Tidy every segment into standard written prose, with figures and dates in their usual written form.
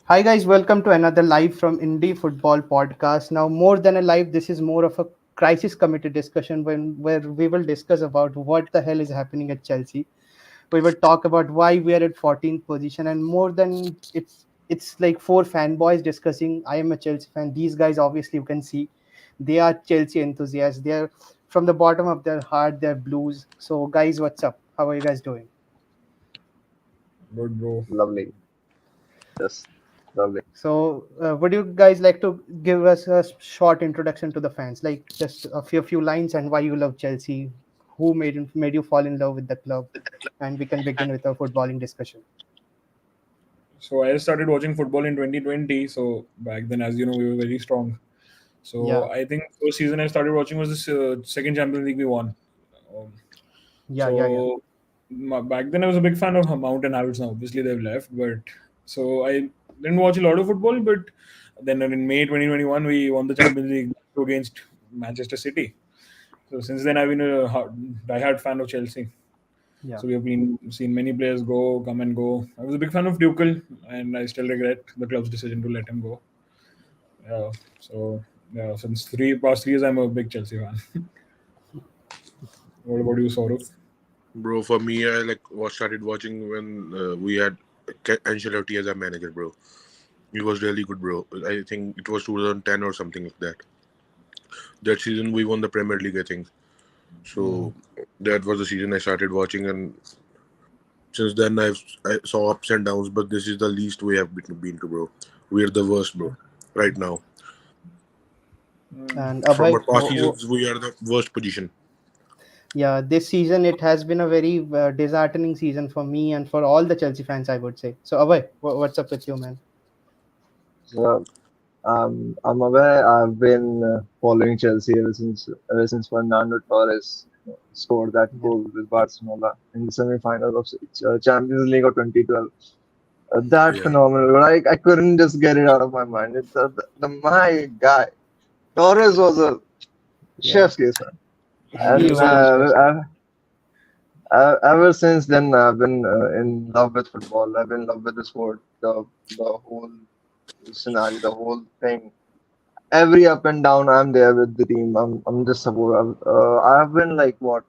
Hi guys, welcome to another live from Indie Football Podcast. Now, more than a live, this is more of a crisis committee discussion where we will discuss about what the hell is happening at Chelsea. We will talk about why we are at 14th position, and more than it's like four fanboys discussing. I am a Chelsea fan. These guys, obviously, you can see, they are Chelsea enthusiasts. They are from the bottom of their heart. They're blues. So, guys, what's up? How are you guys doing? Good, bro. Lovely, just lovely. So, would you guys like to give us a short introduction to the fans, like just a few lines and why you love Chelsea, who made you fall in love with the club, and we can begin with our footballing discussion. So I started watching football in 2020. So back then, as you know, we were very strong. Yeah, So I think first season I started watching was this second Champions League we won. Um, yeah. so back then I was a big fan of Mount and Havertz. Now obviously they've left, but so I didn't watch a lot of football. But then in May 2021 we won the Champions League against Manchester City. So since then I've been a diehard fan of Chelsea. Yeah. So we have been seen many players come and go. I was a big fan of Tuchel, and I still regret the club's decision to let him go. Yeah. So yeah, since past 3 years, I'm a big Chelsea fan. What about you, Saurav? Bro, for me, I started watching when we had Ancelotti as a manager, bro. He was really good, bro. I think it was 2010 or something like that. That season we won the Premier League, I think. So that was the season I started watching, and since then I saw ups and downs. But this is the least we have been to, bro. We're the worst, bro. Right now, And from our Abhay, past seasons, we are the worst position. yeah, this season it has been a very disheartening season for me and for all the Chelsea fans, I would say. So, Abhay, what's up with you, man? So, I'm aware. I've been following Chelsea ever since Fernando Torres scored that Yeah, goal with Barcelona in the semi-final of Champions League of 2012. That Yeah, phenomenal! I couldn't just get it out of my mind. My guy Torres was a yeah, chef's kiss, man. he He And is a was just ever since then, I've been in love with football. I've been in love with the sport, the whole scenario, the whole thing. Every up and down, I'm there with the team. I'm just support. I've been like what?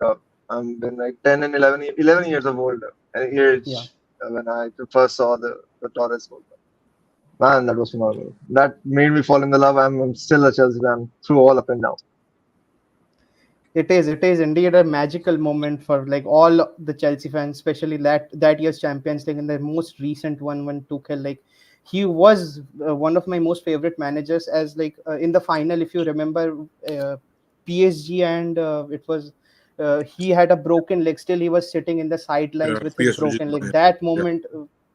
I've been like 10 and 11 years of old yeah. age when I first saw the Torres goal. Man, that was phenomenal. That made me fall in the love. I'm still a Chelsea fan through all up and down. It is indeed a magical moment for like all the Chelsea fans, especially that year's Champions League and the most recent one when Tuchel, like, he was one of my most favorite managers. As like in the final, if you remember, PSG, and it was he had a broken leg. Still, he was sitting in the sidelines yeah. with his PSG, broken leg. yeah. That Yeah. moment,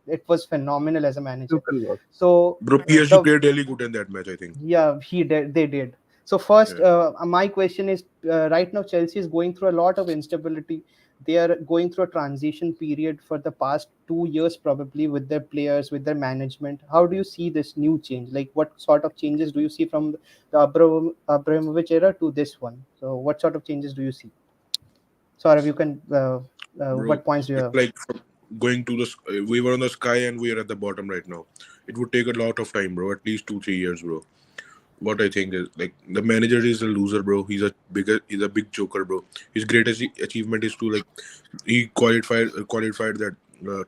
it was phenomenal as a manager. Tuchel was. So Bro, PSG the played really good in that match, I think. yeah, he did. They did. So first, Yeah. my question is: right now, Chelsea is going through a lot of instability. They are going through a transition period for the past 2 years, probably, with their players, with their management. How do you see this new change? Like, what sort of changes do you see from the Abramovich era to this one? So, what sort of changes do you see? Sorry, if you can. Bro, What points do you it's have? like going to we were on the sky and we are at the bottom right now. It would take a lot of time, bro. At least 2 3 years, bro. What I think is like the manager is a loser, bro. He's a big joker, bro. His greatest achievement is to like he qualified that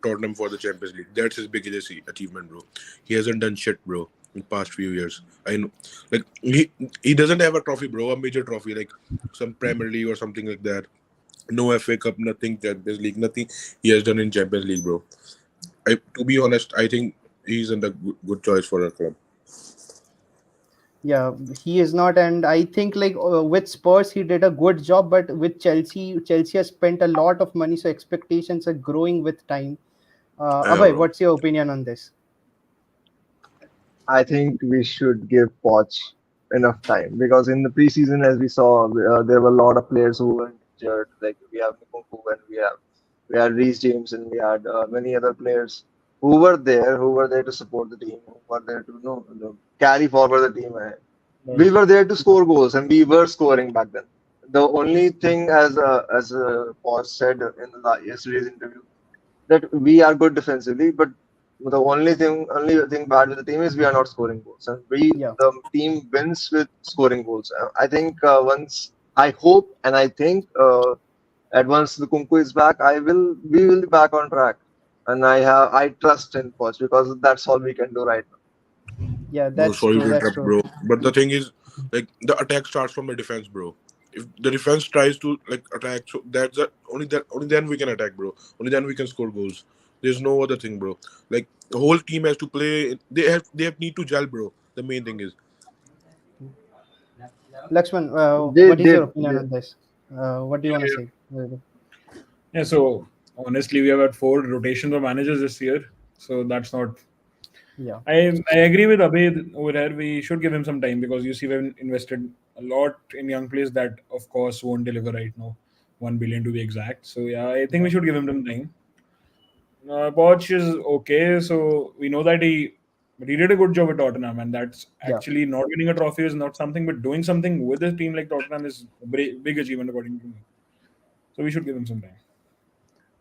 Tottenham for the Champions League. That's his biggest achievement, bro. He hasn't done shit, bro, in past few years. I know, like he doesn't have a trophy, bro, a major trophy like some Premier League or something like that. No FA Cup, nothing Champions League, nothing he has done in Champions League, bro. To be honest, I think he's in the good choice for our club. Yeah, he is not, and I think like with Spurs he did a good job, but with Chelsea has spent a lot of money, so expectations are growing with time. Yeah, Abhay, bro. what's your opinion on this? I think we should give Poch enough time because in the preseason, as we saw, there were a lot of players who were injured. Like we have Nkunku and we had Reece James and we had many other players who were there to support the team, who were there to carry forward the team. We Right. were there to score goals and we were scoring back then. The only thing, as Poch said in the yesterday's interview, that we are good defensively, but The only thing bad with the team is we are not scoring goals, and Yeah. the team wins with scoring goals. I think once I hope and I think that once the Kunku is back, we will be back on track, and I trust in coach because that's all we can do right Yeah, Bro, that's sorry true. to That's interrupt, true. bro. But the thing is, like, the attack starts from the defense, bro. If the defense tries to like attack, so that's the only then we can attack, bro. Only then we can score goals. There's no other thing, bro. Like the whole team has to play. They have need to gel, bro. The main thing is Lakshman, now. They what is your did. opinion on this? What do you Yeah, want to yeah. say? Yeah, so honestly, we have had 4 rotations of managers this year, so that's not. Yeah. I agree with Abhay over here. We should give him some time because you see we've invested a lot in young players that, of course, won't deliver right now. 1 billion to be exact. So yeah, I think we Yeah. should give him some time. Poch is okay, so we know that but he did a good job at Tottenham, and that's Yeah. actually not winning a trophy is not something, but doing something with a team like Tottenham is a big achievement according to me. So we should give him some time.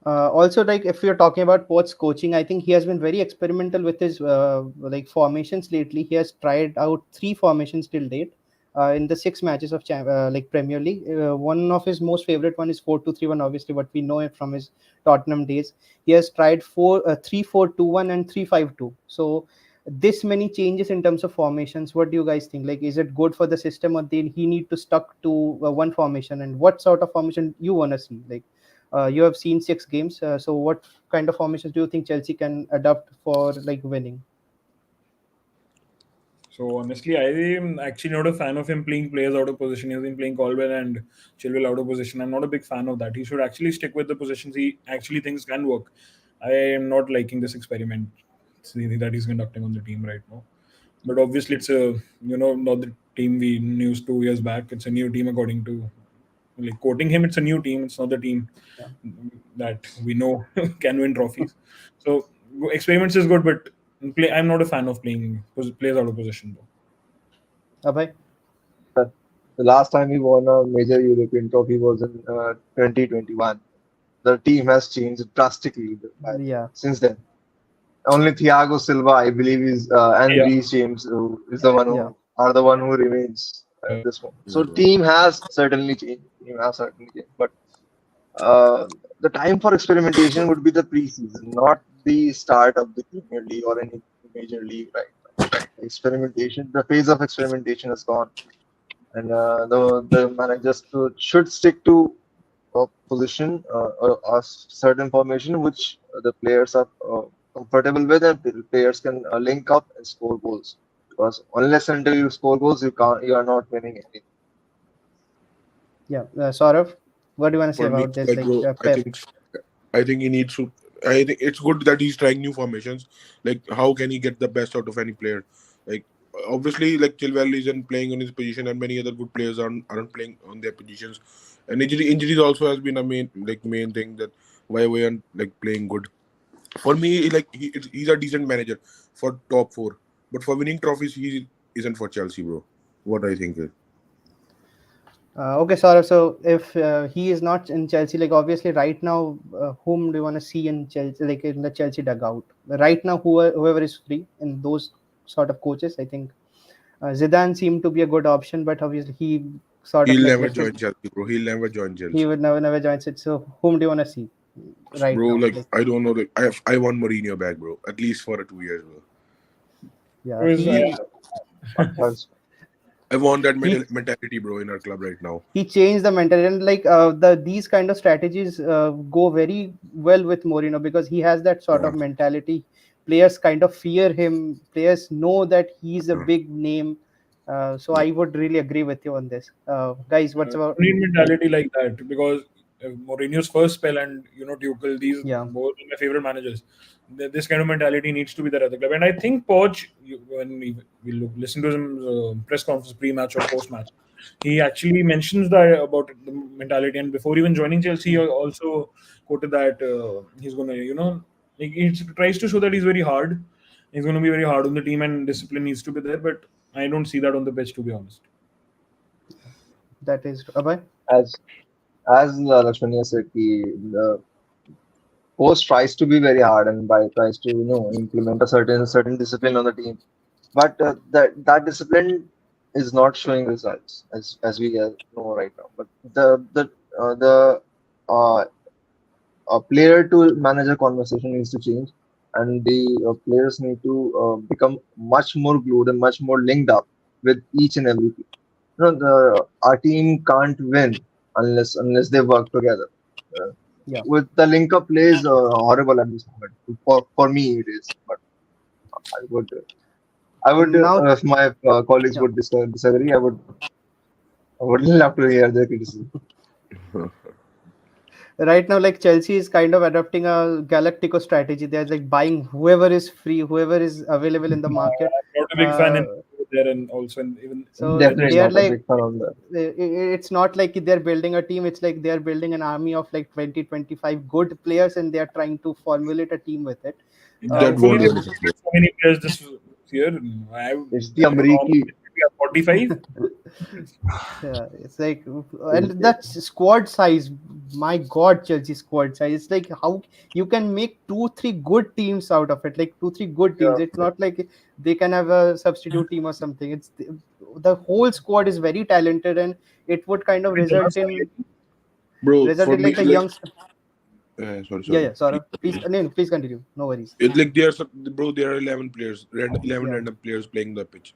Also, like if you're talking about Poch's coaching, I think he has been very experimental with his like formations lately. He has tried out 3 formations till date in the 6 matches of like Premier League. One of his most favorite one is 4-2-3-1. Obviously, what we know it from his Tottenham days. He has tried 3-4-2-1 and 3-5-2. So this many changes in terms of formations. What do you guys think? Like, is it good for the system, or then he need to stuck to one formation? And what sort of formation you wanna see? Like you have seen 6 games. So, what kind of formations do you think Chelsea can adapt for like winning? So honestly, I am actually not a fan of him playing players out of position. He's been playing Caldwell and Chilwell out of position. I'm not a big fan of that. He should actually stick with the positions he actually thinks can work. I am not liking this experiment that he's conducting on the team right now. But obviously, it's not the team we knew 2 years back. It's a new team according to like quoting him. It's a new team. It's not the team Yeah. that we know can win trophies. So experiments is good, but I'm not a fan of playing players out of position though. Abhay? The last time we won a major European trophy was in 2021. The team has changed drastically Yeah. since then. Only Thiago Silva, I believe, is and Yeah, Reece James who is the one Yeah. who are the one who remains at yeah. this moment. So yeah. team has certainly changed. Team has certainly changed. But the time for experimentation would be the preseason, not the start of the Premier League or any major league right now. Experimentation, the phase of experimentation is gone, and the managers should stick to a position or a certain formation which the players are comfortable with, and the players can link up and score goals. Because unless until you score goals, you are not winning anything. Yeah. Saurav, what do you want to say For me, about this? like, Like bro, Pep. I think he needs to. I think it's good that he's trying new formations. Like, how can he get the best out of any player? Like, obviously, like Chilwell isn't playing on his position, and many other good players aren't playing on their positions. And injuries also has been a main thing that why we aren't like playing good. For me, like he's a decent manager for top 4, but for winning trophies, he isn't for Chelsea, bro. What I think is. Okay, Saurav. So, if he is not in Chelsea, like obviously right now, whom do you want to see in Chelsea, like in the Chelsea dugout? Right now, whoever is free in those sort of coaches, I think Zidane seemed to be a good option, but obviously he sort of He'll like never lifted. join Chelsea, bro. He'll never join He Chelsea. would never join it. So, whom do you want to see right Bro, now? like Like, I don't know. Like I want Mourinho back, bro. At least for 2 years, bro. yeah, Because Yeah, he that's I want that he mentality, bro, in our club right now. he changed the mentality, and like these kind of strategies go very well with Mourinho because he has that sort Yeah, of mentality. Players kind of fear him. Players know that he's a yeah, big name. So yeah. I would really agree with you on this, guys. What's about you need like mentality like that because Mourinho's first spell and Tuchel, these yeah both are my favorite managers. This kind of mentality needs to be there at the club, and I think Poch, when listen to his press conference pre-match or post-match, he actually mentions that about the mentality. And before even joining Chelsea, he also quoted that he's gonna, he tries to show that he's very hard. He's going to be very hard on the team, and discipline needs to be there. But I don't see that on the pitch, to be honest. that is Abhay. as Lakshmania said, Coach tries to be very hard and tries to implement a certain discipline on the team, but that discipline is not showing results as we know right now. But the uh, player to manager conversation needs to change, and the players need to become much more glued and much more linked up with each and every team. Our team can't win unless they work together. Uh, Yeah. with the link up plays horrible at this moment. For me, it is. But I would Now, if my colleagues yeah. would disagree, I would love to hear their criticism. Right now, like Chelsea is kind of adopting a Galactico strategy. They're like buying whoever is free, whoever is available in the market. I'm not a big fan Uh, in there and also in, even in so Definitely they are not a Manchester. big like, fan of that. it's not like they're building a team. It's like they're building an army of like 20, 25 good players, and they're trying to formulate a team with it. That Thankfully, won't they Which work, didn't bro. get so many players this year. It's the I don't know how Amriki. many, maybe 45. Yeah, it's like, and that squad size, my God, Chelsea squad size. It's like how you can make two, three good teams out of it, like two, three good teams. Yeah, It's not like they can have a substitute team or something. It's the whole squad is very talented, and it would kind of Even Bro, result for in me, like a like, young. sorry, Yeah, sorry. yeah. Please Sorry, please, continue. no, no, please continue. No worries. It's like there are some, bro. There are 11 players, 11 Yeah, random players playing the pitch.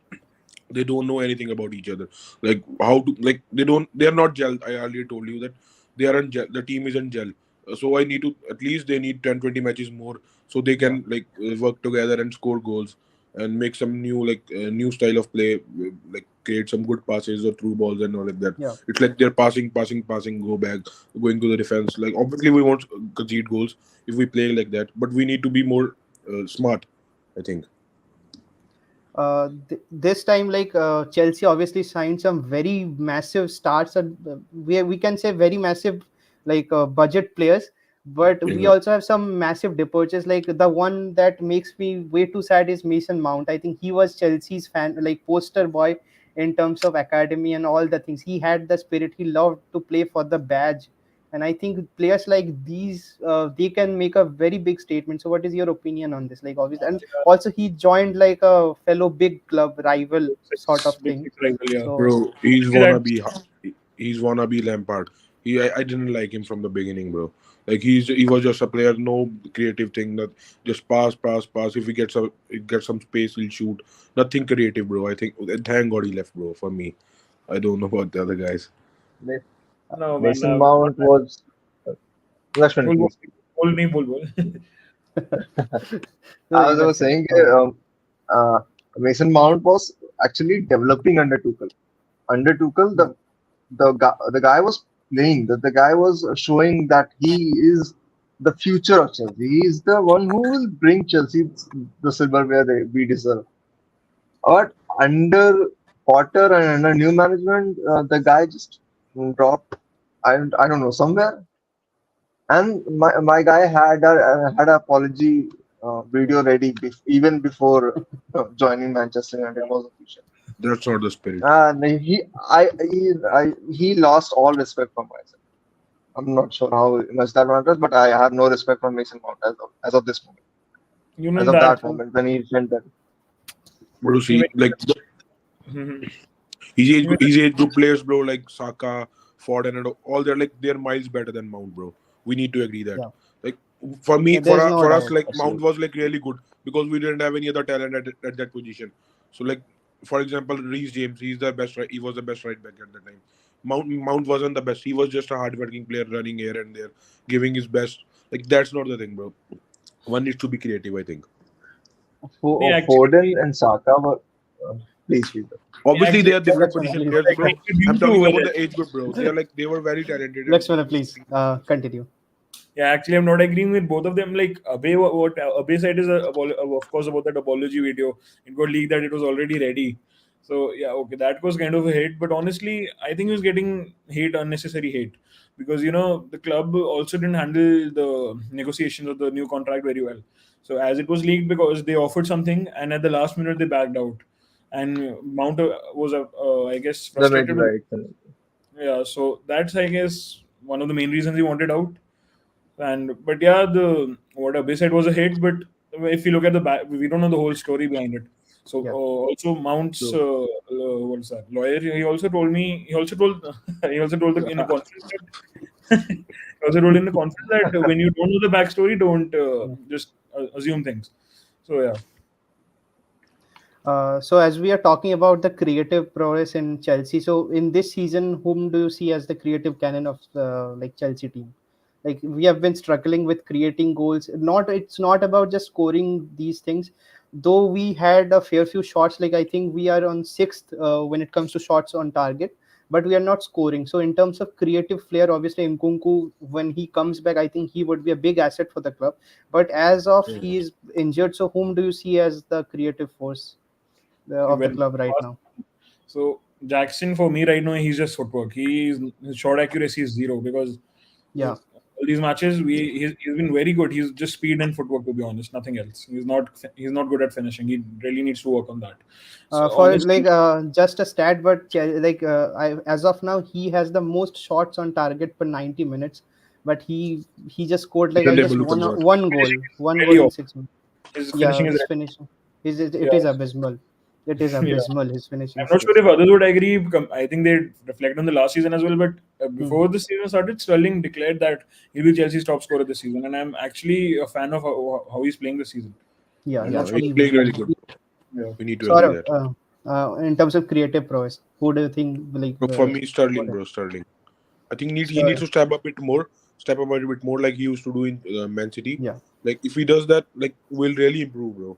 They don't know anything about each other. Like how to, like they don't. They are not gel. I already told you that they aren't gel. The team isn't gel. So I need to, at least they need 10, 20 matches more so they yeah, can like work together and score goals and make some new like new style of play, like create some good passes or through balls and all like that. yeah. It's like they're passing, go back, going to the defense. Like obviously we won't concede goals if we play like that, but we need to be more smart, I think. This time, like Chelsea obviously signed some very massive stars, and we can say very massive like budget players, but we Yeah. also have some massive departures. Like the one that makes me way too sad is Mason Mount. I think he was Chelsea's fan, like poster boy in terms of academy and all the things. He had the spirit. He loved to play for the badge, and I think players like these, they can make a very big statement. So, what is your opinion on this? Like, obviously, and also he joined like a fellow big club rival sort of big thing. six rival, yeah. So, Bro, he's Actually, wanna that's be he's wanna be Lampard. I didn't like him from the beginning, bro. Like he was just a player, no creative thing. That just pass. If he gets some space, he'll shoot. Nothing creative, bro. I think thank God he left, bro. For me, I don't know about the other guys. Ma- no man. Mason Not Mount that. was Lakshman, Bol, bol, please. bol, nahi bol, bol. no, I was Lakshman, saying no worries. uh, Mason Mount was actually developing under Tuchel. Under Tuchel, Yeah, the guy was playing. The guy was showing that he is the future of Chelsea. He is the one who will bring Chelsea the silverware we deserve. But under Potter and under new management, the guy just dropped. I don't know somewhere. And my guy had a apology video ready even before joining Manchester United was official. That's not the spirit. And he lost all respect for myself. I'm not sure how much that matters, but I have no respect for Mason Mount as of this moment, You as know of that. that moment when he went there. Bro, to Even, see like Mhm. his age group players, bro, like Saka, Ford, and all they're like they're miles better than Mount, bro. We need to agree that. yeah, Like for me, yeah. There's no for us, doubt. like Mount Absolutely. was like really good because we didn't have any other talent at that position. So like for example, Reece James, he's the best right. He was the best right back at the time. Mount wasn't the best. He was just a hardworking player running here and there, giving his best. Like that's not the thing, bro. One needs to be creative, I think. Foden actually, and Saka were please, please. Obviously, they actually, are I different Lakshman, position please. was players, bro. agreeing with you I'm two talking over about there. the age group, bro. They were very talented and Lakshman, please continue. Yeah, actually, I'm not agreeing with both of them. Like Abe, what Abe said is of course about that apology video. It got leaked that it was already ready. So yeah, okay, that was kind of a hate. But honestly, I think he was getting hate, unnecessary hate, because the club also didn't handle the negotiations of the new contract very well. So as it was leaked, because they offered something and at the last minute they backed out, and Mount was I guess The mid frustrated with. right. Yeah, so that's I guess one of the main reasons he wanted out. But yeah, the what Abhay said was a hit. But if you look at the back, we don't know the whole story behind it. So Yeah. also Mount's True. what's that lawyer? He also told me. He also told. He also told in a conference that. He also told in the conference that when you don't know the backstory, don't just assume things. So yeah, So as we are talking about the creative prowess in Chelsea, so in this season, whom do you see as the creative cannon of the like Chelsea team? Like we have been struggling with creating goals. Not it's not about just scoring these things. Though we had a fair few shots, like I think we are on sixth when it comes to shots on target, but we are not scoring. So in terms of creative flair, obviously Nkunku, when he comes back, I think he would be a big asset for the club. But as of Hmm. he is injured, so whom do you see as the creative force of the when club right now? so Jackson for me right now he's just footwork. His shot accuracy is zero because Yeah. all these matches he's been very good. He's just speed and footwork to be honest, nothing else. He's not good at finishing. He really needs to work on that. So For honestly, like just a stat, but as of now, he has the most shots on target per 90 minutes, but he just scored He like I isn't guess able to convert. one goal really in off. 6 minutes. His Yeah, finishing is his red. finishing it Yeah. is abysmal. It is Yeah. abysmal. His I'm finishing not sure skills. if others would agree. I think they reflect on the last season as well. But Hmm. before the season started, Sterling declared that he'll be Chelsea's top scorer this season, and I'm actually a fan of how he's playing this season. Yeah, I'm yeah. not Yeah, sure. he's We playing really we, good. we Yeah. We need to sort agree of that. in terms of creative prowess, who do you think like But for me, Sterling, what bro, Sterling. I think he needs Sir, to step up a bit more, step up a bit more like he used to do in Man City. yeah. Like if he does that, like we'll really improve, bro.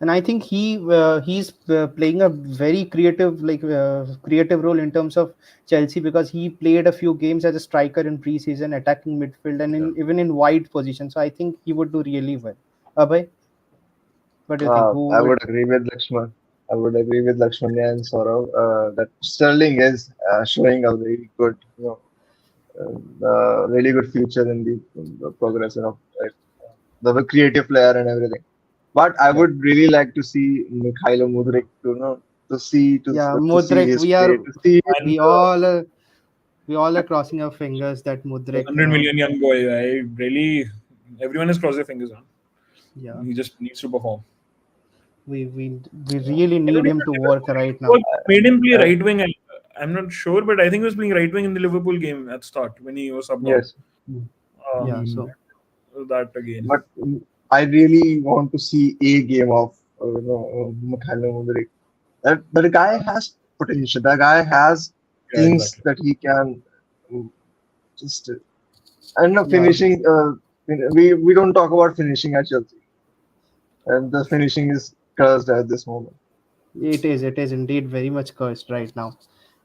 And I think he's playing a very creative role in terms of Chelsea because he played a few games as a striker in preseason, attacking midfield, and Yeah. even in wide position. So I think he would do really well. Abhay, what do you think? Who I would? would agree with Lakshman. I would agree with Lakshmanya and Saurav that Sterling is showing a very good, really good future in the progression of the creative player and everything. But I Yeah, would really like to see Mikhailo Mudryk yeah, to see Mudryk. his play, to see And We all are we all are crossing our fingers that the Mudryk. 100 million young boy, everyone has crossed their fingers on. Yeah, He just needs to perform. we really need him to work right now. What made him play uh, right wing? I'm not sure, but I think he was playing right wing in the Liverpool game at start when he was subbed on. yes. Mm. Yeah, Um, so that again. But I really want to see a game of Mikhailo Mudryk. That guy has potential. That guy has Yeah, things exactly. that he can just. And yeah, finishing. We don't talk about finishing at Chelsea, and the finishing is cursed at this moment. it is indeed very much cursed right now.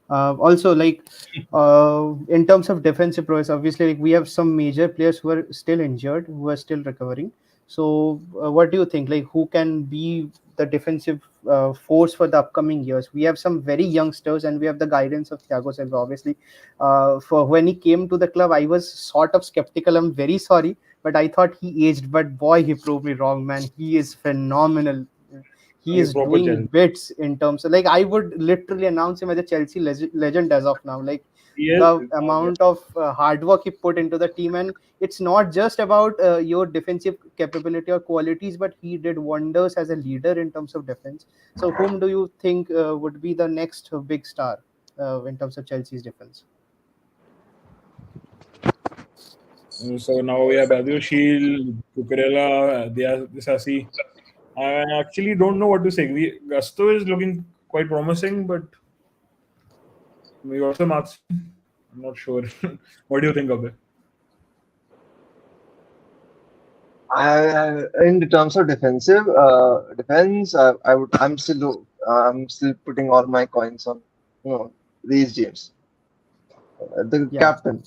Also, in terms of defensive prowess, obviously, like we have some major players who are still injured, who are still recovering. So, what do you think? Like, who can be the defensive force for the upcoming years? We have some very youngsters, and we have the guidance of Thiago Silva. Obviously, for when he came to the club, I was sort of skeptical. I'm very sorry, but I thought he aged. But boy, he proved me wrong, man. He is phenomenal. He He's is proper doing Chelsea. bits in terms of like I would literally announce him as a Chelsea legend as of now. Like He is. the amount of hard work he put into the team, and it's not just about your defensive capability or qualities, but he did wonders as a leader in terms of defense. So, whom do you think would be the next big star in terms of Chelsea's defense? So now we have Badu Shield, Cucurella, Disasi. I actually don't know what to say. Gusto is looking quite promising, but we also Martin. I'm not sure. What do you think of it? In the terms of defense, I'm still putting all my coins on these James, the Yeah, captain.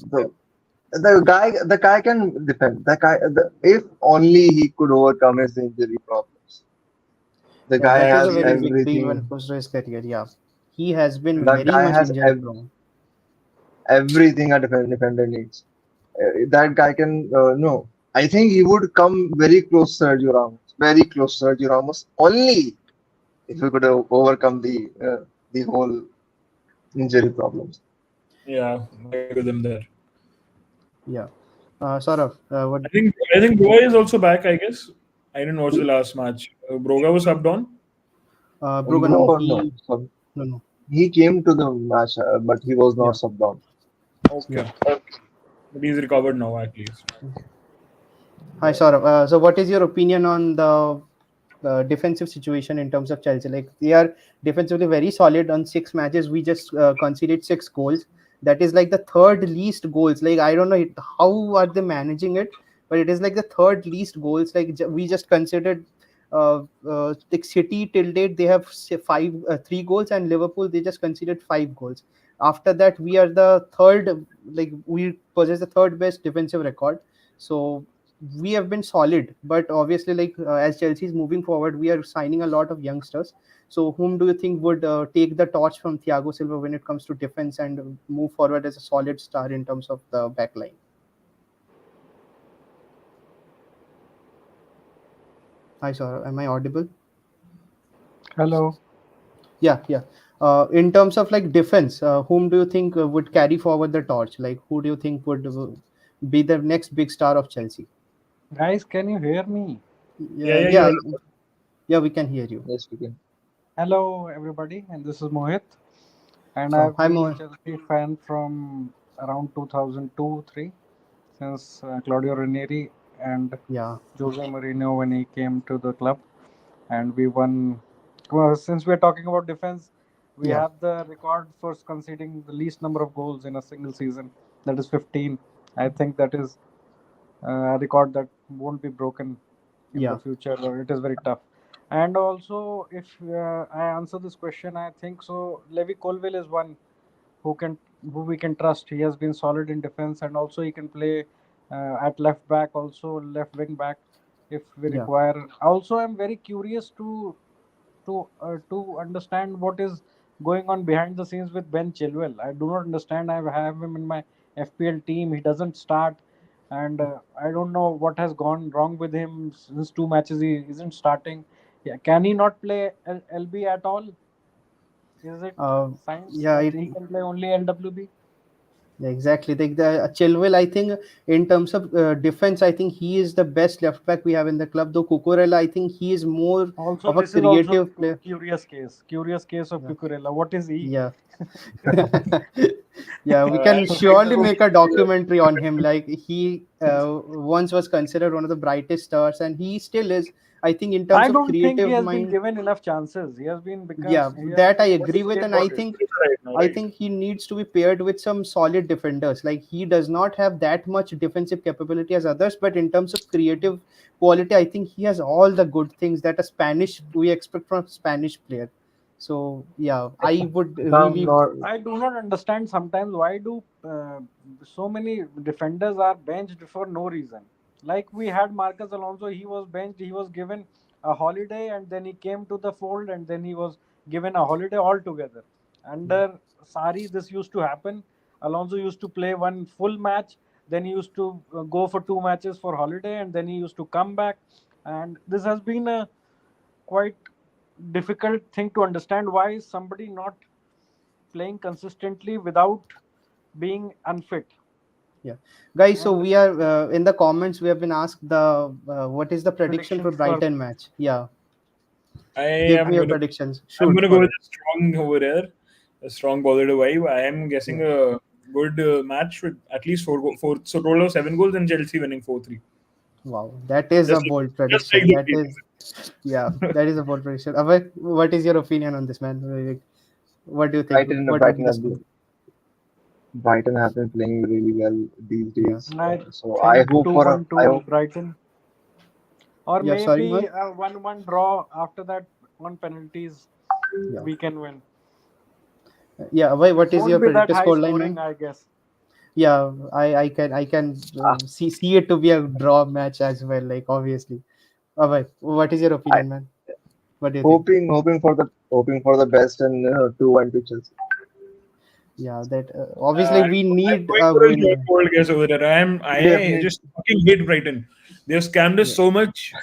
The guy can defend. If only he could overcome his injury problems. The yeah, guy that is a has very big deal when it everything. comes to his career. Yeah, he has been That very guy much has injury prone. everything a defender needs. That guy can no. I think he would come very close to Sergio Ramos. Very close to Sergio Ramos. Only if we could overcome the whole injury problems. Yeah, I agree with him there. Yeah. Saurav, what? I think Broga is also back. I guess I didn't watch the last match. Broga was subbed on. Brogan, no, Bro, no. he So no no. he came to the match, but he was not Yeah, subbed on. Okay, yeah. but he's recovered now at least. Hi, Saurav. So, what is your opinion on the defensive situation in terms of Chelsea? Like, they are defensively very solid. On 6 matches. We just conceded 6 goals. That is like the third least goals. Like, I don't know how are they managing it, but it is like the third least goals. Like, we just considered like City till date they have 3 goals, and Liverpool they just conceded 5 goals. After that, we are the third. Like, we possess the third best defensive record. So we have been solid, but obviously, like as Chelsea is moving forward, we are signing a lot of youngsters. So whom do you think would take the torch from Thiago Silva when it comes to defense and move forward as a solid star in terms of the back line? Hi, sir, am I audible? Hello. Yeah, yeah. In terms of like defense, whom do you think would carry forward the torch? Like, who do you think would be the next big star of Chelsea? Guys, can you hear me? Yeah, Yeah, yeah, yeah, you. yeah, we can hear you. Yes, we can. Hello, everybody, and this is Mohit. And Oh, I've hi, been a Mohan. Chelsea fan from around 2002-3, since Claudio Ranieri and Yeah, Jose Mourinho when he came to the club, and we won. Well, since we're talking about defense, we yeah, have the record for conceding the least number of goals in a single season. That is 15. I think that is a record that won't be broken in the yeah. future, or it is very tough. And also, if I answer this question, I think so. Levi Colville is one who can who we can trust. He has been solid in defense, and also he can play at left back, also left wing back, if we Yeah. require. Also, I'm very curious to understand what is going on behind the scenes with Ben Chilwell. I do not understand. I have him in my FPL team. He doesn't start, and I don't know what has gone wrong with him since 2 matches. He isn't starting. Yeah, can he not play LB at all? Is it Uh, science yeah, that he can play only LWB? yeah, exactly. The Chilwell, I think, in terms of defense, I think he is the best left back we have in the club. Though Cucurella, I think he is more Also, of a this is also creative player. curious case. Curious case of Yeah, Cucurella. What is he? yeah, yeah. We can I'm trying surely to. make a documentary on him. Like, he once was considered one of the brightest stars, and he still is. I think in terms I of don't think he creative has been mind, given enough chances. He has been yeah, because he has that I been What agree is with, his and I scapegoated. think status right now, I right? think he needs to be paired with some solid defenders. Like, he does not have that much defensive capability as others, but in terms of creative quality, I think he has all the good things that a Spanish we expect from a Spanish player. So yeah, I would If I'm really not, I do not understand sometimes why do so many defenders are benched for no reason. Like we had Marcus Alonso, he was benched, he was given a holiday, and then he came to the fold, and then he was given a holiday altogether. Under Sari, this used to happen. Alonso used to play one full match, then he used to go for 2 matches for holiday, and then he used to come back. And this has been a quite difficult thing to understand. Why is somebody not playing consistently without being unfit? yeah, guys. You So we understand? are in the comments. We have been asked the what is the prediction for Predictions for Brighton match? Yeah, I give am me your gonna. predictions. I'm Shoot gonna go for with it. a strong over here, a strong positive vibe. I am Yeah. guessing a good match with at least four. So total of 7 goals and Chelsea winning 4-3. Wow, that is a Just bold just like prediction. the That is, yeah, that is a bold prediction. Abhay, what is your opinion on this, man? Like, what do you think? What would be the score? Brighton have been playing really well these Yeah, days. I So I think hope 2-1 I to hope Brighton, or yeah. Sorry, maybe man. a 1-1 draw. After that, on penalties, Yeah, we can win. yeah. Abhay, what It is won't your be that predicted high scoreline, scoring, man? I guess. Yeah, I can see it to be a draw match as well. Like, obviously, Abhay, what is your I opinion, man? What do you think? hoping for the best and 2-1 to Chelsea. Yeah, that obviously we I'm need going a for a win. bold guess over there. I Definitely. just fucking hate Brighton. They've scammed us Yeah. so much.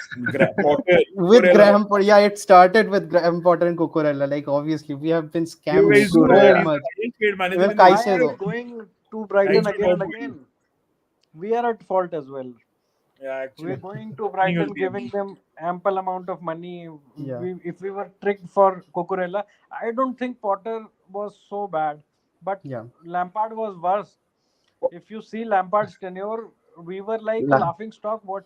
Potter, With Cucurella. Graham Potter, yeah, it started with Graham Potter and Cucurella. Like, obviously, we have been You scammed guys know that so Kukurea. he's the much. highest paid manager Even in the Why history are of you Caicedo. going to thanks Brighton to again Tom and Boyle. again? we are at fault as well. Yeah, We're actually. going to Winning us Brighton, games. giving them ample amount of money. Yeah, If we were tricked for Cucurella, I don't think Potter was so bad, but yeah, Lampard was worse. If you see Lampard's tenure, we were like a La- laughing stock. What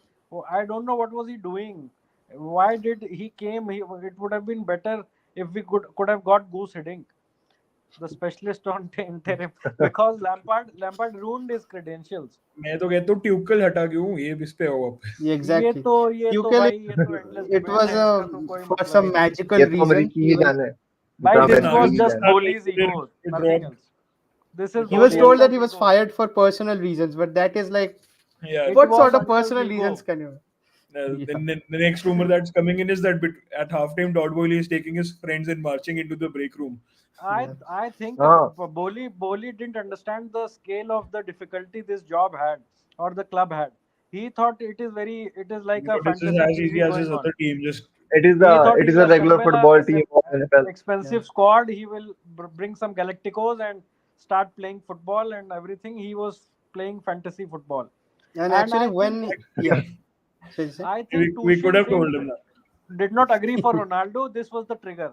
I don't know what was he doing. Why did he came? It would have been better if we could have got Goose Hiddink, the specialist on interim, because Lampard ruined his credentials. मैं तो कहता हूँ ट्यूकल हटा क्यों ये इस पे हो वापस. yeah, exactly. ये तो Tuchel, भाई ये तो एंडलेस it डिबेट was है, इसका तो कोई for मतलब ही some नहीं. magical ये तो reason. अमेरिकी ही जाने भाई इतना फिर this was अमेरिकी ही just जाने Kohli's फिर ego, it nothing dropped. else. This is He was Kohli and told that he some was ego. fired for personal reasons, but that is like, Yeah. It what was sort of Uncle's personal ego. reasons can you? Yeah, The next rumor that's coming in is that at halftime, Todd Boehly is taking his friends and marching into the break room. yeah, I think हाँ Boli didn't understand the scale of the difficulty this job had or the club had. He thought it is like a This is fantasy as easy series as his going on. other team. Just He thought it he'll is a regular assemble football team of NFL. yeah, expensive squad. He will bring some Galacticos and start playing football and everything. He was playing fantasy football, and and actually when yeah, so you say? I think we could Tuchel have told him that. did not agree for Ronaldo. This was the trigger.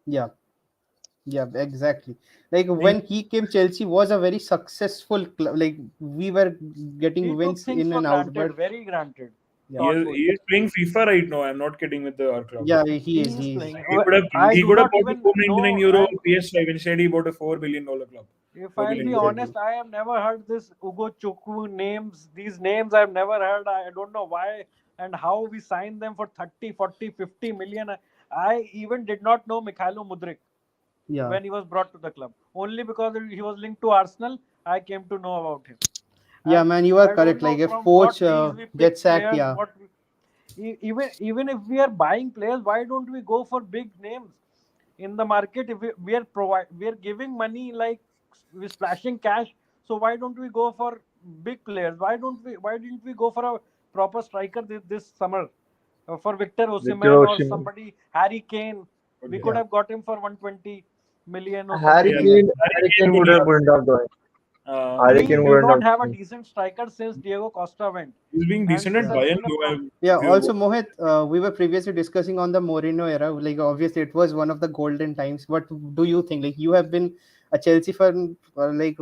Yeah, yeah, exactly. Like He, when he came, Chelsea was a very successful club. Like we were He getting took wins things in for and out, but granted, very granted. yeah, Todd he Bowley. is playing FIFA right now. I'm not kidding with our club. yeah, he He is, is he is. playing. I He do could have not bought a even 499 know. euro PS5. Instead, he bought a $4 billion club. If Four I'll billion be euro Exactly. club. honest, I have never heard this Ugo Chukwu names. These names I've never heard. I don't know why and how we signed them for 30, 40, 50 million. I even did not know Mikhailo Mudrik Yeah, when he was brought to the club. Only because he was linked to Arsenal, I came to know about him. yeah, And man, you are I don't correct. know Like if from coach what leagues we gets pick sacked, players. yeah, Even if we are buying players, why don't we go for big names in the market? If we are giving money, like we're splashing cash, so why don't we go for big players? Why didn't we go for a proper striker this summer? For Victor Victor Osimhen or Osimhen, somebody, Harry Kane, But we yeah. could yeah, have got him for 120 million or Harry something Yeah, like that. Kane, Harry Harry Kane Kane would wouldn't have joined. Harry We Kane do wouldn't not have have a joined. decent striker since Diego Costa went, he's being and decent this at yeah. has Bayern been a though. problem. Yeah, If you also Mohit, we were previously discussing on the Mourinho era. Like obviously, it was one of the golden times. What do you think? Like you have been a Chelsea fan like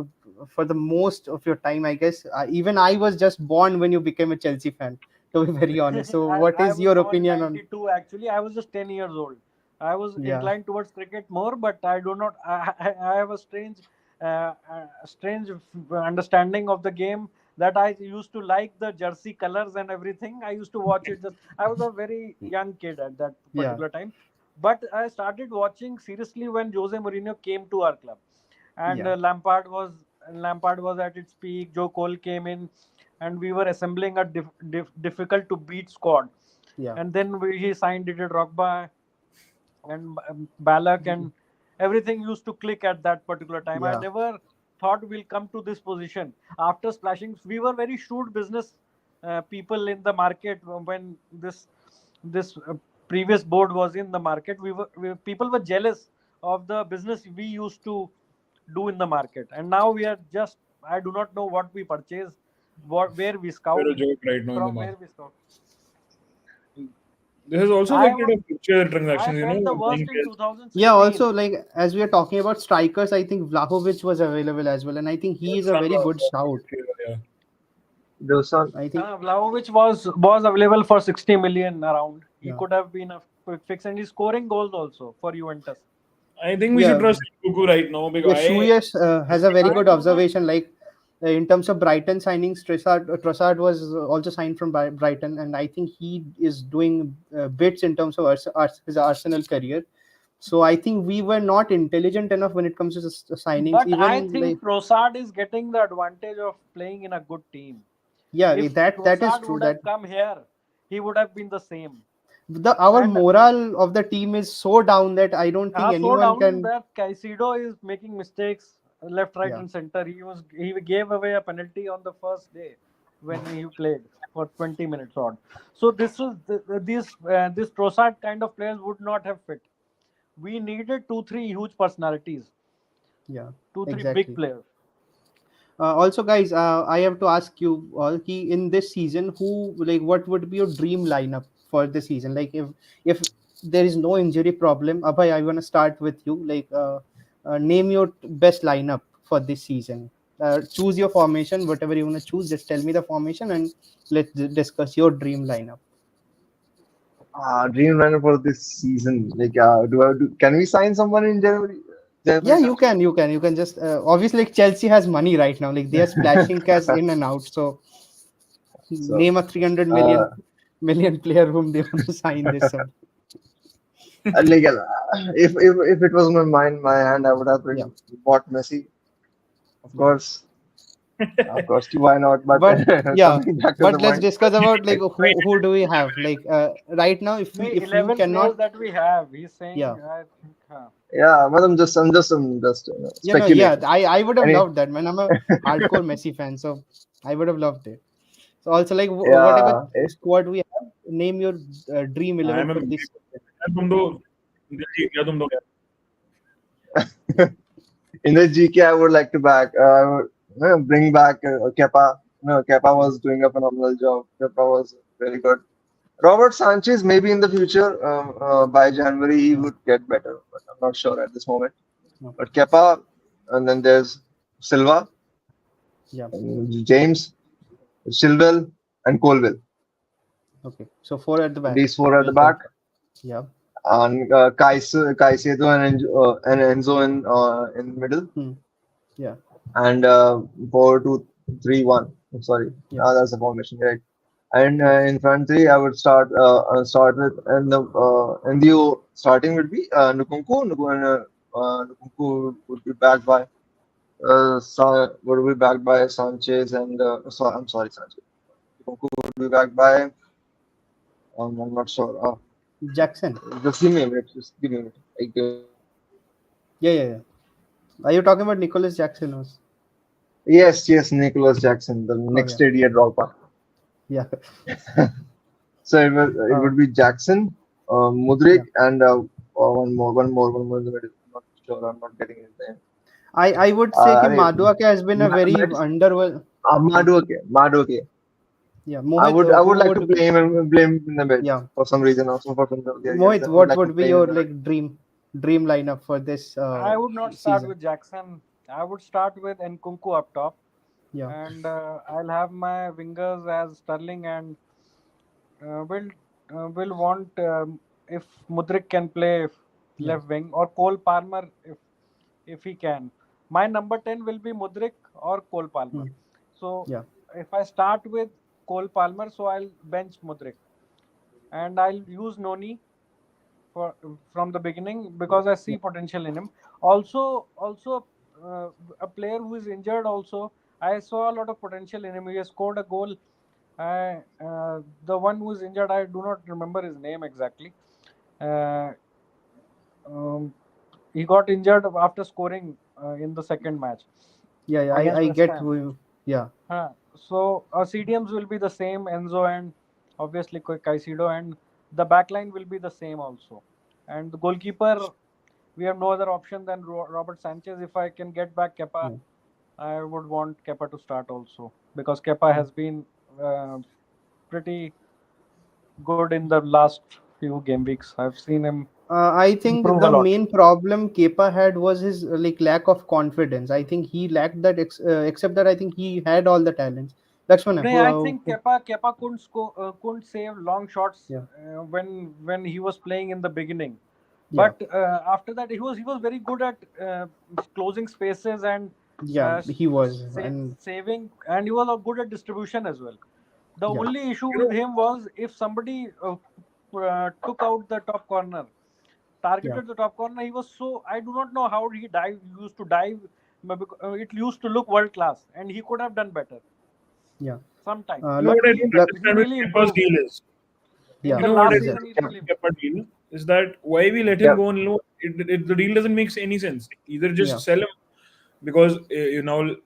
for the most of your time, I guess. Even I was just born when you became a Chelsea fan. To be very honest. So, what I is was your born in opinion on? 92 actually. I was just 10 years old. I was Yeah, inclined towards cricket more, but I do not. I have a strange understanding of the game that I used to like the jersey colors and everything. I used to watch it. Just I was a very young kid at that yeah, particular time, but I started watching seriously when Jose Mourinho came to our club, and yeah, Lampard was at its peak. Joe Cole came in, and we were assembling a difficult to beat squad. yeah, And then he signed Didier Drogba and Ballack, and everything used to click at that particular time. I yeah, never thought we'll come to this position after splashing. We were very shrewd business people in the market when this previous board was in the market. People were jealous of the business we used to do in the market, and now we are just. I do not know what we purchase, where we we're scout, a joke right now in the from where market. we scout. This has also I affected was our future I transactions. felt the Buying worst in players. yeah. 2016. Also, like as we are talking about strikers, I think Vlahovic was available as well, and I think he is a Son very good shout. yeah. Dusan, I think, Vlahovic was available for 60 million around. He yeah, could have been a quick fix, and he's scoring goals also for Juventus. I think we should yeah. trust Kuku right now because Yeah, Shuyas has a very I good do not. observation. Like in terms of Brighton signings, Trossard was also signed from Brighton, and I think he is doing bits in terms of his Arsenal career. So I think we were not intelligent enough when it comes to signings. But I Even like think Trossard is getting the advantage of playing in a good team. yeah, If that is Trossard true. would That have come here, he would have been the same. the our And morale of the team is so down that I don't think so anyone down can. that Caicedo is making mistakes left, right, Yeah, and center. He gave away a penalty on the first day when he played for 20 minutes odd. So this Trossard kind of players would not have fit. We needed two, three huge personalities, yeah, two, three big exactly. players. Also, guys, I have to ask you all, in this season, who, like, what would be your dream lineup for the season? Like, if there is no injury problem, Abhay, I want to start with you. Like, name your best lineup for this season. Choose your formation, whatever you want to choose. Just tell me the formation, and let's discuss your dream lineup. Dream runner for this season. Like, can we sign someone in January? Yeah, January you transfer? can, you can just obviously, like, Chelsea has money right now. Like, they are splashing cash in and out. So So, name a 300 uh, million player whom they want to sign this summer. like, if it was my hand, I would have Yeah, bought Messi, of yeah. course, of course. Why not? But But yeah, coming back to the but let's point, discuss about, like, like, who do we have? Like, right now, The if you 11 players cannot, that we have, he's yeah, saying, I think, yeah, but I'm just yeah, speculating. I would have Any, loved that, man. I'm a hardcore Messi fan, so I would have loved it. So also, like, whatever yeah, squad we have, name your dream I 11 am for a this. तुम दो दिल जीत गया तुम दो क्या in the GK, I would like to bring back Kepa. No, Kepa Yeah, was doing a phenomenal job. Kepa was very good. Robert Sanchez, maybe in the future, by January, he yeah, would get better, but I'm not sure at this moment. yeah, But Kepa, and then there's Silva, yeah. and James, Chilwell, and Colville. Okay, so four at the back. These four at the Well said. back, Yeah. and Caicedo and Enzo in the middle, Hmm. Yeah. and 4-2-3-1. I'm sorry, Yeah. that's the formation, right? And Yeah. in front three, I would start with, and the starting would be Nkunku. Nkunku would be backed by would be backed by Sanchez and I'm sorry, Sanchez. Nkunku would be backed by I'm not sure. Jackson. Just give me a minute. Just give me a minute. Yeah, yeah, yeah. Are you talking about Nicholas Jackson? Was? Yes, Nicholas Jackson, the Oh next yeah. idiot Drogba. Yeah. So it Uh, would be Jackson, Mudrik, yeah. and one more in the middle. I'm not sure. I'm not getting it there. I would say that I Maduake has been a very Max underwhelmed. Yeah. Madueke. Yeah. I Mohit, would I would who like to would? play him and blame him in the mid Yeah. for some reason. Also for some reasons, Mohit, I would what like to would be play him in your, the mid. like, dream lineup for this I would not start season? with Jackson. I would start with Nkunku up top, Yeah. and I'll have my wingers as Sterling, and will will want if Mudrik can play Yeah. left wing, or Cole Palmer if he can. My number 10 will be Mudrik or Cole Palmer. Hmm. So Yeah. if I start with Cole Palmer, so I'll bench Mudrik, and I'll use Noni for from the beginning because I Yeah. see potential in him. Also, a player who is injured. Also, I saw a lot of potential in him. He has scored a goal. The one who is injured, I do not remember his name exactly. Uh, um, he got injured after scoring in the second match Yeah. Yeah. against I West get Ham. who. Yeah. So CDMs will be the same, Enzo and obviously Caicedo, and the back line will be the same also. And the goalkeeper, we have no other option than Robert Sanchez. If I can get back Kepa, Yeah. I would want Kepa to start also because Kepa Yeah. has been pretty good in the last few game weeks. I've seen him I think improve a the lot. main problem Kepa had was his like lack of confidence. I think he lacked that, except that I think he had all the talents. Lakshmana, No, I think Kepa couldn't score, couldn't save long shots yeah, when he was playing in the beginning. yeah, But after that, he was very good at closing spaces and yeah, he was, and saving, and he was good at distribution as well. The yeah, only issue You with know, him was if somebody took out the top corner, yeah, targeted the top corner, he was so, I do not know how he used to dive. It used to look world class, and he could have done better yeah. sometime. you know Luck, what I But he don't luck, he understand with really Kepa's improved deal is. in yeah, You the know what I last don't season. He Yep, really understand with improved. Kepa deal is that why we let him yep. go on loan. The deal doesn't make any sense. Either yeah, just sell him because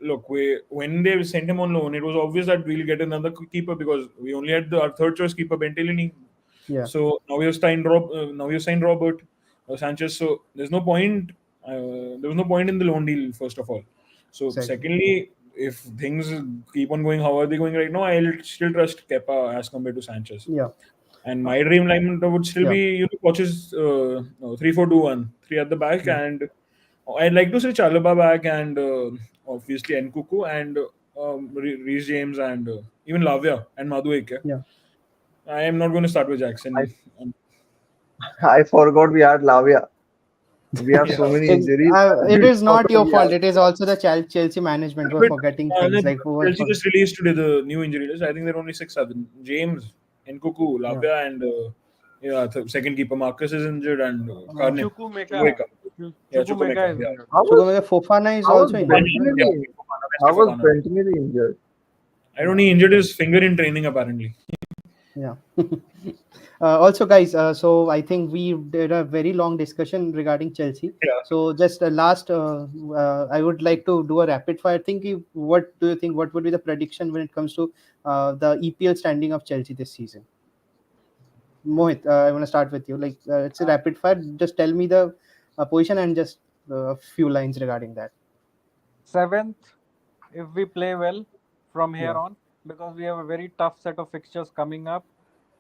look, when they sent him on loan, it was obvious that we'll get another keeper because we only had our third choice keeper Bentelini. yeah, So now we have signed Robert Sanchez. So there's no point. There was no point in the loan deal first of all. So exactly. secondly, if things keep on going how are they going right now, I'll still trust Kepa as compared to Sanchez. Yeah, And my dream lineup would still yeah, be, coaches, no, 3-4-2-1, three at the back, yeah, and I'd like to say Chalaba back, and obviously Nkuku and Reece James, and even Lavia and Madueke. yeah. I am not going to start with I Jackson. I forgot we had Lavia. We have Yeah. so many It, injuries. I it didn't is not forget your we fault. had. It is also the Chelsea management who are But forgetting things. Like who are Chelsea just released today the new injury list. I think they're only 6-7. James, Nkuku, yeah. Lavia, and second keeper Marcus is injured, and Carne. Chukwuemeka. Chukwuemeka. Yeah, Chukwuemeka Chukwuemeka. is Yeah. injured. How So was Fofana is how was also injured, right? Yeah, Bentinelli? Fofana, How Wesley was Fofana. Bentinelli injured? I don't know. He injured his finger in training apparently. Yeah. Also, guys, so I think we did a very long discussion regarding Chelsea. Yeah. So just last, I would like to do a rapid fire. What do you think? What would be the prediction when it comes to the EPL standing of Chelsea this season? Mohit, I want to start with you. Like it's a Uh, rapid fire. Just tell me the position and just a few lines regarding that. Seventh, if we play well from here Yeah, on, because we have a very tough set of fixtures coming up,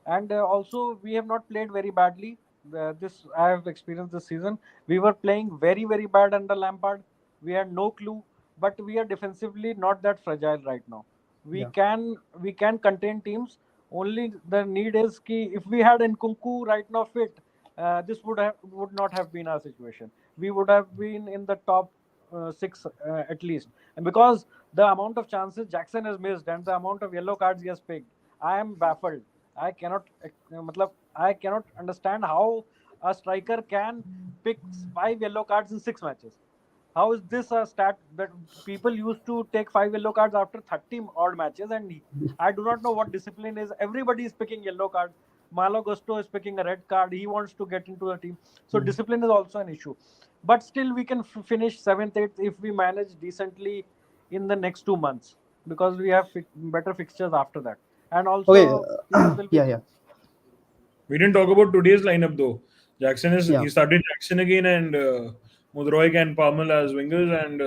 and also we have not played very badly. This I have experienced this season. We were playing very very bad under Lampard. We had no clue, but we are defensively not that fragile right now. We yeah, can contain teams. Only the need is ki if we had Nkunku right now fit, this would not have been our situation. We would have been in the top six at least. And because the amount of chances Jackson has missed and the amount of yellow cards he has picked, I am baffled. I cannot understand how a striker can pick 5 yellow cards in 6 matches. How is this a stat that people used to take 5 yellow cards after 30 odd matches? And I do not know what discipline is. Everybody is picking yellow cards. Malo Gusto is picking a red card. He wants to get into the team. So mm, discipline is also an issue. But still, we can finish seventh, eighth if we manage decently in the next 2 months because we have better fixtures after that. And okay. also, players will be Yeah, yeah, We didn't talk about today's lineup though. yeah. He started Jackson again, and Mudroik and Palmer as wingers, and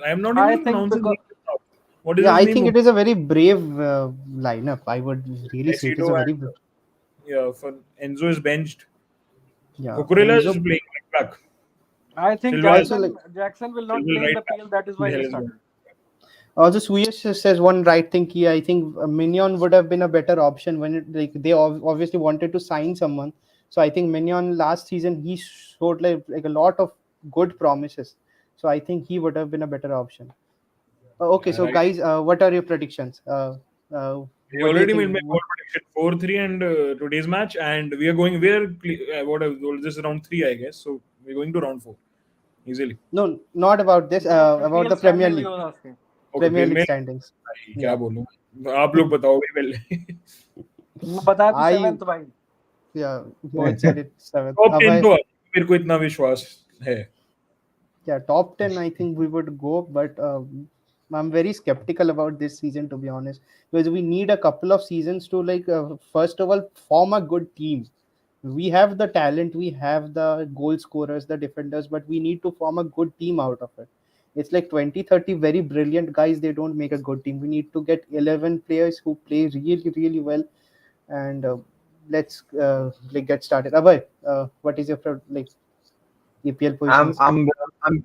I am not I able to think pronounce his name because now. What is Yeah, his I name? think it is a very brave lineup. I would really say it is Caicedo, a and very for Enzo is benched. yeah. Cucurella is Enzo playing right back. I think Silva is also like Jackson will not Silva play in right the back. PL. That is Who why the hell he is going? started. also Suyash says one right thing here. I think Mignon would have been a better option when they obviously wanted to sign someone. So I think Mignon last season he showed like a lot of good promises. So I think he would have been a better option. Okay, Yeah, so right. guys, what are your predictions? He What do you already think? made my goal prediction 4-3 and today's match, and we are going. This is round 3, I guess. So we're going to round 4 easily. No, not about this. No, About PL the Premier standings he League, was asking. Okay, Premier फिर League मैं standings. भाई क्या Yeah, बोलूं आप लोग बताओ भाई पहले बता तू I सेवेंथ भाई. yeah. Mohit said it seventh. Top 10 I तो मेरे को इतना विश्वास है yeah, top 10 I think we would go, but I'm very skeptical about this season, to be honest, because we need a couple of seasons to like first of all form a good team. We have the talent, we have the goal scorers, the defenders, but we need to form a good team out of it. It's like 20, 30 very brilliant guys, they don't make a good team. We need to get 11 players who play really really well. And let's like get started. Abhay, what is your like EPL I'm positions? I'm I'm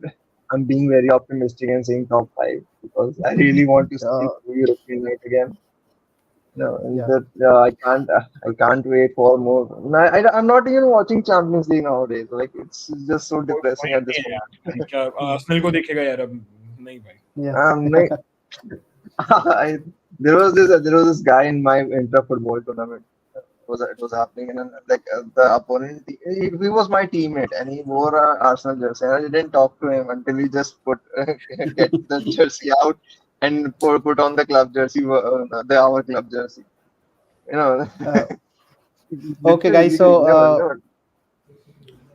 I'm being very optimistic and saying top five because I really want to see uh, European night again. No, and yeah. that I can't wait for more. I'm not even watching Champions League nowadays. Like it's just so कोई depressing point at this नहीं है moment. यार क्या Arsenal को देखेगा यार अब नहीं भाई Yeah. Like, I, there was this guy in my intra football tournament. It was happening, and like the opponent, he was my teammate, and he wore a Arsenal jersey. And I didn't talk to him until he just put get the jersey out and put on the club jersey, the our club jersey. You know, uh, okay, literally, guys. literally, So, never, never.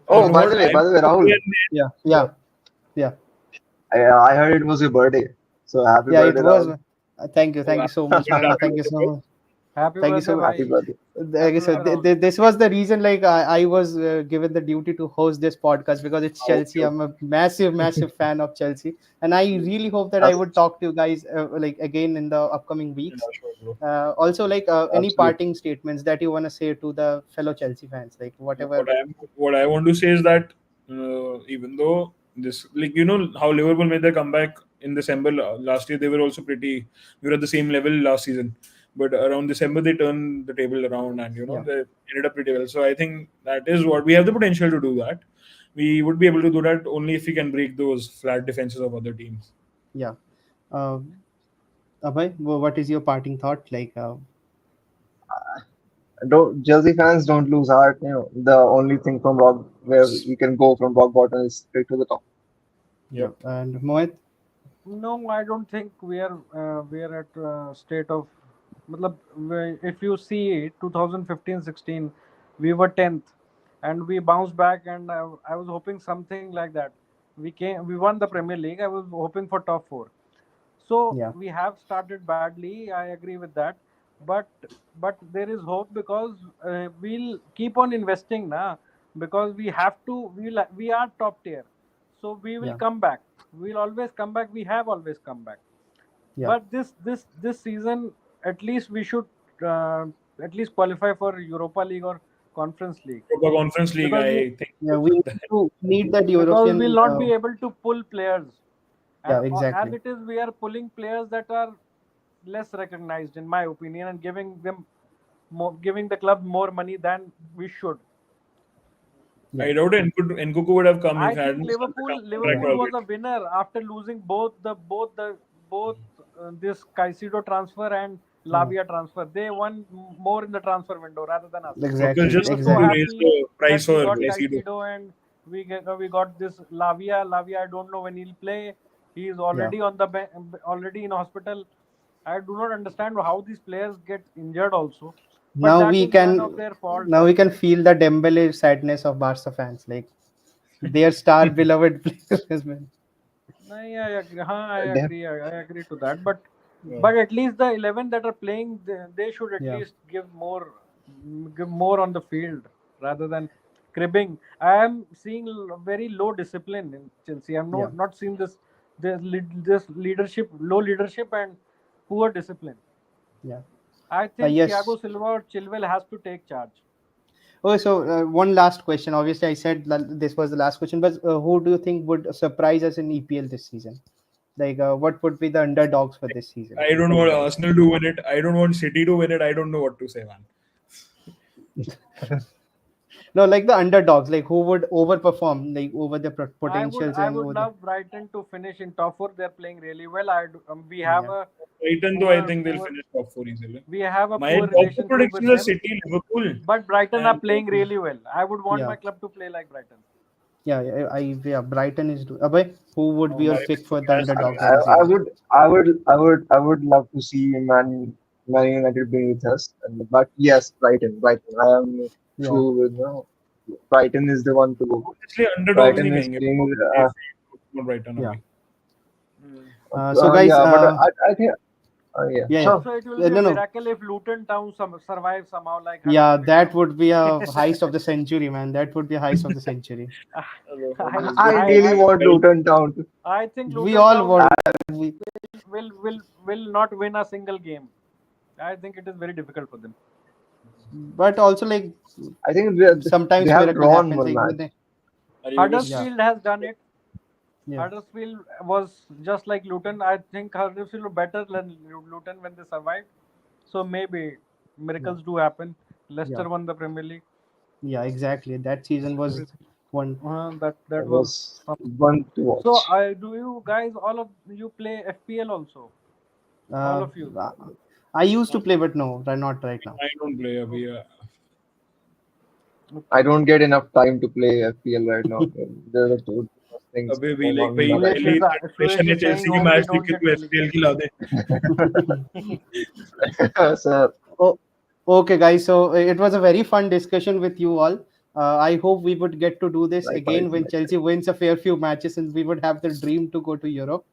so Oh, you know by what the way, I'm Rahul, yeah, yeah, yeah, I heard it was your birthday, so happy yeah. It birthday, was. Rahul. Thank you oh, so much. happy Thank you birthday so bro much. Happy Thank you birthday, so much. Happy bhai. birthday. Like I Happy said, birthday, Rahul. this was the reason like I was given the duty to host this podcast because it's Chelsea. Okay, I'm a massive fan of Chelsea, and I really hope that I would Abs- talk to you guys like again in the upcoming yeah, weeks. sure, bro. Also, like any Absolutely. parting statements that you want to say to the fellow Chelsea fans, like whatever. What I want to say is that even though this, like, how Liverpool made their comeback in December last year, they were also pretty. We were at the same level last season, but around December they turned the table around, and Yeah, they ended up pretty well. So I think that is what we have the potential to do. That we would be able to do that only if we can break those flat defenses of other teams. yeah. Uh, Abhay, what is your parting thought? Like, Don't Jersey fans don't lose heart. The only thing from rock where we can go from rock bottom is straight to the top. yeah, Yep. and Mohit, No, I don't think we are at state of. Matlab, if you see 2015-16, we were 10th, and we bounced back, and I was hoping something like that. We won the Premier League. I was hoping for top four. So yeah, we have started badly. I agree with that, but there is hope because we'll keep on investing now because we have to. We are top tier, so we will yeah, come back. We'll always come back. We have always come back. yeah. But this season, at least we should uh, at least qualify for Europa League or Conference League Europa Conference League, because we I think. Yeah, we need that because European. we'll not be able to pull players, Yeah, and as exactly. it is, we are pulling players that are less recognized, in my opinion, and giving the club more money than we should. Yeah, I doubt Nkuku would have come if I he think hadn't signed the yeah, contract Liverpool was already. a winner after losing both this Caicedo transfer and yeah. Lavia transfer. They won more in the transfer window rather than us. Local Exactly, We just were so to exactly. raise happy the that price we for got Caicedo. Caicedo and we got this Lavia. Lavia, I don't know when he'll play. He is Yeah. already already in hospital. I do not understand how these players get injured also, but Now that we is none of can their fault. now we can feel the Dembele sadness of Barca fans, like their star beloved player has been. No, I agree. I Def- agree. I agree to that. But Yeah. but at least the 11 that are playing, they should at Yeah, least give more on the field rather than cribbing. I am seeing very low discipline in Chelsea. I'm yeah, not seen this leadership, low leadership and poor discipline. yeah. I think Thiago Yes. Silva or Chilwell has to take charge. Oh, so one last question. Obviously, I said this was the last question, but who do you think would surprise us in EPL this season? Like, what would be the underdogs for this season I don't for you want guys? Arsenal to win it. I don't want City to win it. I don't know what to say, man. No, like the underdogs, like who would overperform, like over the potentials I and would over the love Brighton to finish in top four. They're playing really well. We have yeah, a Brighton, though, I poor think they'll poor finish top four easily. we have a My poor top four relationship predictions with are them. City, Liverpool, But Brighton are and playing really well. I would want yeah, my club to play like Brighton. yeah. Yeah, Brighton is. Abhay, who would be your my pick for the City has underdogs I, of the I season? would, I would, I would love to see Man United being with us. But yes, Brighton. I am Yeah, true with Brighton is the one to go. obviously underdogs Brighton नहीं is कहेंगे. playing. Not Brighton yeah. अभी. So guys, Yeah, but I think yeah, yeah, yeah. sure. Also, it will be a No, no. miracle if Luton Town survive somehow like Yeah, Huddersfield that Town. would be a heist of the century, man. That would be a heist of the century. I I really want Luton Town to. I think We Luton all Town want. We, will not win a single game. I think it is very difficult for them. but also like I think they sometimes have miracle drawn happens. one Like match. Are you yeah, just Huddersfield has done it. yeah, Huddersfield was just like Luton. I think Huddersfield were better than Luton when they survived. So maybe yeah, miracles do happen. yeah, Leicester won the Premier League. yeah. Exactly. That season was one. That It was was something. one to So watch. do you guys all of you play FPL also? All Uh, of you. I used to play, but no, not right now. I don't play अभी. Okay. I Okay. don't get enough time to play FPL right now. There are too much things अभी भी going like on in भाई my life. पहली resignation है Suresh is saying Chelsea की only match देख don't के get तू FPL relegated. खिला दे. So Oh, okay, guys. So it was a very fun discussion with you all. I hope we would get to do this likewise, again when likewise. Chelsea wins a fair few matches, and we would have the dream to go to Europe.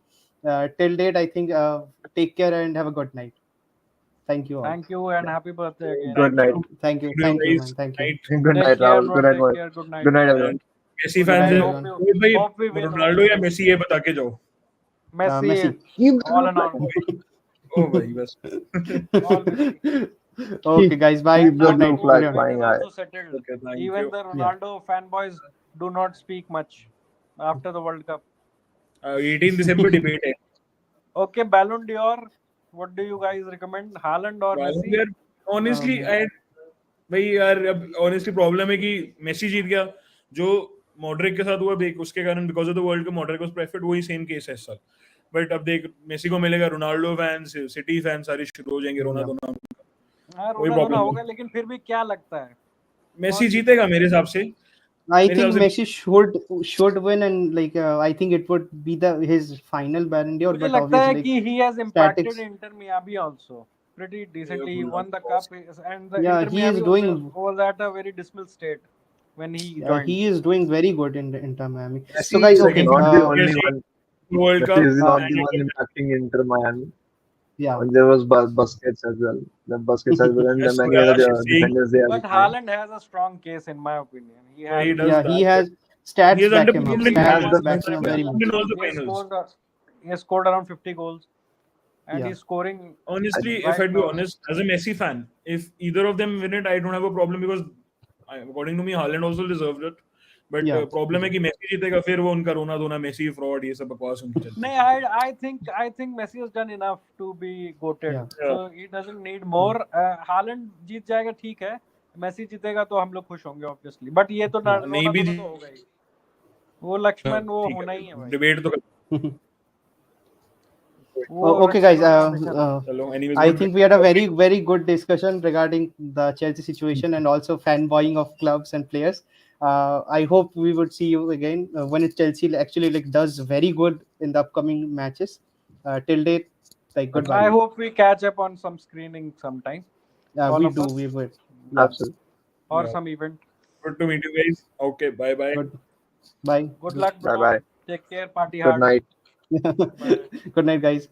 Till date, I think. Take care and have a good night. Thank you all. Thank you and happy birthday again. Good night. Thank you, Thank you, man. guys. Thank you. Night. Good Take night, care, Rahul. bro. Good night, Take boys. care. Good night. Good night, everyone. And Messi Good fans night, है Hope everyone. you, Rohit भाई hope we win. Ronaldo या Messi ये बता के जाओ Messi, Messi. Keep all the and all. ओ भाई बस All Messi. Okay, guys. Bye. keep the Good And blue night. our flag Everyone. COVID is flying high. also settled. okay thank Even you the Yeah. Ronaldo fanboys do not speak much after the World Cup. 18 December debate है Okay, Ballon d'Or. What do you guys recommend? Haaland or Ballon Messi? d'Or, honestly Um, I भाई यार अब honestly problem है कि Messi जीत गया जो Modric के साथ हुआ देख उसके कारण because of the world cup Modric was preferred वही सेम केस है इस साल बट अब देख मेसी को मिलेगा रोनाल्डो फैंस सिटी फैंस सारे शुरू हो जाएंगे रोना Yeah. धोना हाँ, वही रोना धोना प्रॉब्लम होगा है लेकिन फिर भी क्या लगता है मेसी कौन जीतेगा जीतेगा? मेरे हिसाब से I मेरे think हिसाब से Messi should win, and like I think it would be his final Ballon d'Or. मुझे But लगता है obviously, कि he has impacted statics. Inter Miami also pretty decently. He Yeah, won the of course. cup and the Yeah, Inter he is Miami doing. was at a very dismal state when he joined. He is doing very good in Inter Miami. So, Messi guys, Messi is okay. second not the only PSG one. World Messi Cup is not the and one impacting Inter Miami. Yeah. There was Busquets as well. The Busquets as well, and the yes many other Yash is saying defenders they have But behind. Haaland has a strong case in my opinion. He yeah, has he a does Yeah, strong he that case. but has he stats has back him up. underperformed in He has Stats the back him up very underperformed much. in all the He has finals scored around 50 goals and Yeah. he's scoring honestly if right I'd be now. honest as a Messi fan if either of them win it I don't have a problem because according to me Haaland also deserved it but Yeah. problem है कि Messi जीतेगा फिर वो उनका रोना धोना Messi fraud ये सब बकवास उनकी चलती No, है I think Messi has done enough to be goated. Yeah. So he doesn't need more. Haaland जीत जाएगा ठीक है. Messi जीतेगा तो हम लोग खुश होंगे obviously. But ये तो Yeah. नहीं रोना भी धोना तो होगा ही. वो लक्ष्मण वो ठीक होना ही है है भाई. डिबेट तो वो Okay, guys. रोना हमेशा था. चलो anyways I good think we had a very good discussion regarding the Chelsea situation and also fanboying of clubs and players. I hope we would see you again when Chelsea actually like does very good in the upcoming matches. Till date, like goodbye. I hope we catch up on some screening sometime. All We of do. us We would. Yeah. Absolutely. or Yeah. some event. good to meet you guys okay bye bye Good. Bye. Good luck, Bye bro. bye. Take care. Party Good hard. night. Bye. Good night, guys.